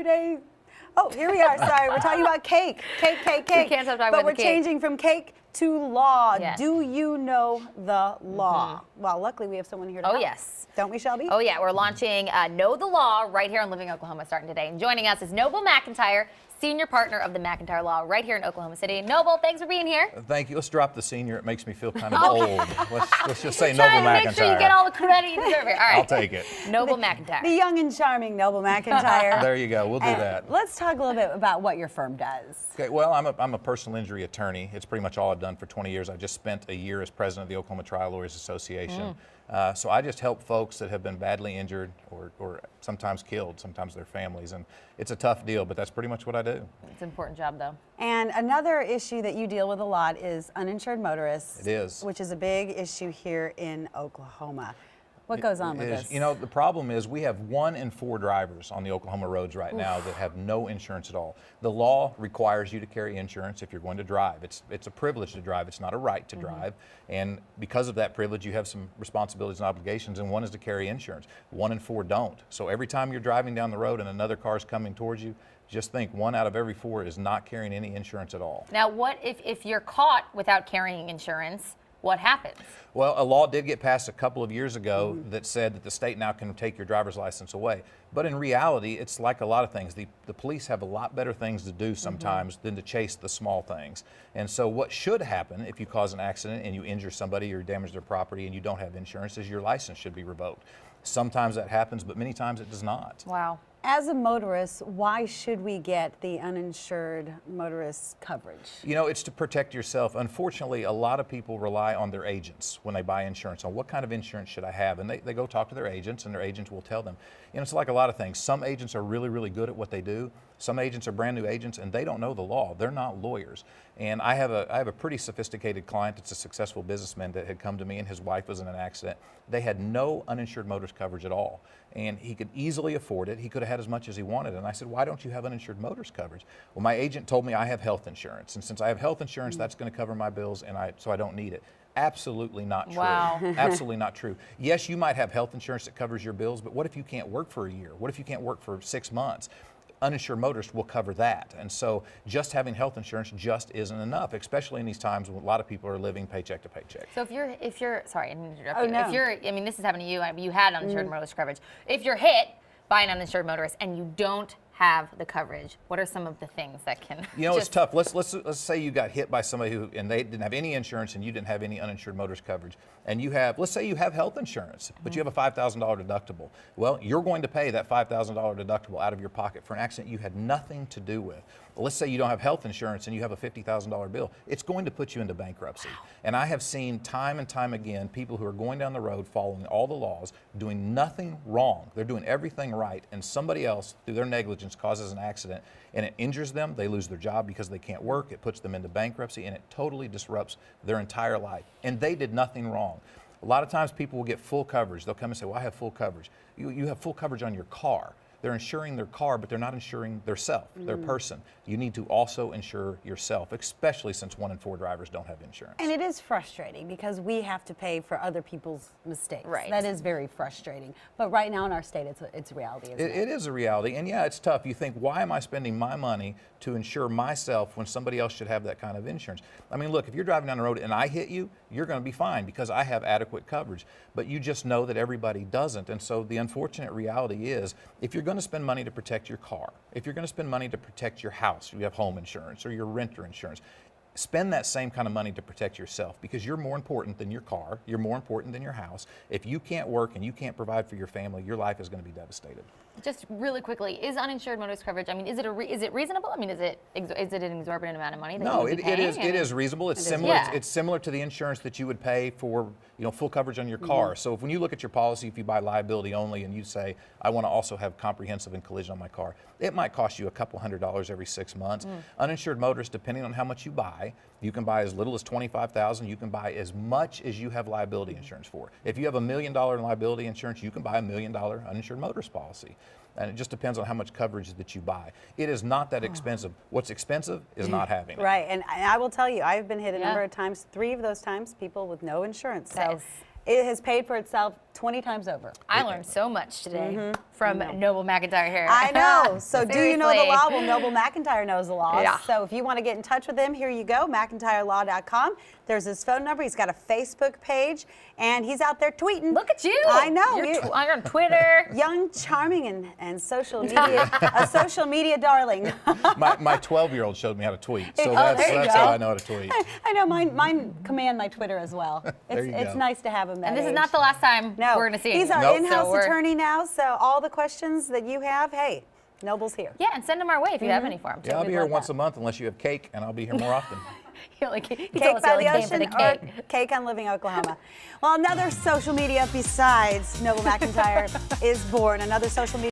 Today, oh, here we are. Sorry, we're talking about cake. Cake. We can't stop talking about But we're the cake. changing from cake to law. Yes. Do you know the law? Well, luckily we have someone here to help. Yes. Don't we, Shelby? Oh, yeah. We're launching Know the Law right here in Living Oklahoma starting today. And joining us is Noble McIntyre, senior partner of the McIntyre Law right here in Oklahoma City. Noble, thanks for being here. Thank you. Let's drop the senior. It makes me feel kind of old. Let's just say Noble Trying to McIntyre. make sure you get all the credit you deserve here. All right. I'll take it. Noble McIntyre. The young and charming Noble McIntyre. There you go. We'll do And that. Let's talk a little bit about what your firm does. Okay. Well, I'm a personal injury attorney. It's pretty much all I've done for 20 years. I just spent a year as president of the Oklahoma Trial Lawyers Association. So I just help folks that have been badly injured or sometimes killed, sometimes their families. And it's a tough deal, but that's pretty much what I do. It's an important job, though. And another issue that you deal with a lot is uninsured motorists. It is. Which is a big issue here in Oklahoma. What goes on with this? You know, the problem is we have 1 in 4 drivers on the Oklahoma roads right now that have no insurance at all. The law requires you to carry insurance if you're going to drive. It's a privilege to drive. It's not a right to drive. And because of that privilege, you have some responsibilities and obligations, and one is to carry insurance. 1 in 4 don't. So every time you're driving down the road and another car is coming towards you, just think 1 out of every 4 is not carrying any insurance at all. Now, what if you're caught without carrying insurance? What happens? Well, a law did get passed a couple of years ago that said that the state now can take your driver's license away. But in reality, it's like a lot of things. The police have a lot better things to do sometimes than to chase the small things. And so what should happen if you cause an accident and you injure somebody or damage their property and you don't have insurance is your license should be revoked. Sometimes that happens, but many times it does not. Wow. As a motorist, why should we get the uninsured motorist coverage? You know, it's to protect yourself. Unfortunately, a lot of people rely on their agents when they buy insurance, on what kind of insurance should I have? And they go talk to their agents, and their agents will tell them. You know, it's like a lot of things. Some agents are really, really good at what they do. Some agents are brand new agents, and they don't know the law. They're not lawyers. And I have a pretty sophisticated client that's a successful businessman that had come to me, and his wife was in an accident. They had no uninsured motorist coverage at all. And he could easily afford it. He could have had as much as he wanted. And I said, why don't you have uninsured motorist coverage? Well, my agent told me I have health insurance. And since I have health insurance, that's going to cover my bills, and so I don't need it. Absolutely not true. Wow. Absolutely not true. Yes, you might have health insurance that covers your bills, but what if you can't work for a year? What if you can't work for 6 months? Uninsured motorist will cover that. And so just having health insurance just isn't enough, especially in these times when a lot of people are living paycheck to paycheck. So if you're sorry, I didn't interrupt Oh, you. no. If you're, I mean, this is happening to you. You had uninsured motorist coverage. If you're hit by an uninsured motorist and you don't have the coverage, what are some of the things that can? You know, it's tough. Let's say you got hit by somebody and they didn't have any insurance and you didn't have any uninsured motorist coverage, and let's say you have health insurance, but you have a $5,000 deductible. Well, you're going to pay that $5,000 deductible out of your pocket for an accident you had nothing to do with. Well, let's say you don't have health insurance and you have a $50,000 bill. It's going to put you into bankruptcy. And I have seen time and time again people who are going down the road following all the laws, doing nothing wrong. They're doing everything right, and somebody else, through their negligence, causes an accident and it injures them. They lose their job because they can't work. It puts them into bankruptcy, and it totally disrupts their entire life. And they did nothing wrong. A lot of times people will get full coverage. They'll come and say, well, I have full coverage. You have full coverage on your car. They're insuring their car, but they're not insuring their self, their person. You need to also insure yourself, especially since 1 in 4 drivers don't have insurance. And it is frustrating because we have to pay for other people's mistakes. Right. That is very frustrating. But right now in our state, it's a reality, isn't it? It is a reality, and yeah, it's tough. You think, why am I spending my money to insure myself when somebody else should have that kind of insurance? I mean, look, if you're driving down the road and I hit you, you're going to be fine because I have adequate coverage. But you just know that everybody doesn't. And so the unfortunate reality is, if you're going to spend money to protect your car, if you're going to spend money to protect your house, you have home insurance or your renter insurance, spend that same kind of money to protect yourself, because you're more important than your car, you're more important than your house. If you can't work and you can't provide for your family, your life is going to be devastated. Just really quickly, is uninsured motorist coverage? I mean, is it reasonable? I mean, is it an exorbitant amount of money that No, you would be paying? it is reasonable. It's similar. Yeah. It's similar to the insurance that you would pay for, full coverage on your car. So when you look at your policy, if you buy liability only and you say, I want to also have comprehensive and collision on my car, it might cost you a couple $100s every 6 months. Uninsured motorists, depending on how much you buy, you can buy as little as $25,000. You can buy as much as you have liability insurance for. If you have $1 million in liability insurance, you can buy $1 million uninsured motorist policy. And it just depends on how much coverage that you buy. It is not that expensive. What's expensive is not having it. Right, and I will tell you, I've been hit a number of times, 3 of those times, people with no insurance. So Nice. it has paid for itself 20 times over. I learned so much today from Noble McIntyre here. I know. So do you know the Seriously. law? Well, Noble McIntyre knows the law. Yeah. So if you want to get in touch with him, here you go, McIntyreLaw.com. There's his phone number. He's got a Facebook page, and he's out there tweeting. Look at you. I know. You're on Twitter. Young, charming, and social media, a social media darling. My 12-year-old showed me how to tweet, so Oh, that's there you how go. I know how to tweet. I know mine command my Twitter as well. There you It's go. nice to have him. And this is not the last time No, we're going to see he's him. our Nope. in-house So we're- attorney now. So all the questions that you have, hey, Noble's here. Yeah, and send them our way if you have any for him. Yeah, I'll we be here love once that. a month unless you have cake, and I'll be here more often. He Cake told us he by only the came for ocean the cake. or cake on Living Oklahoma. Well, another social media besides Noble McIntyre is born. Another social media.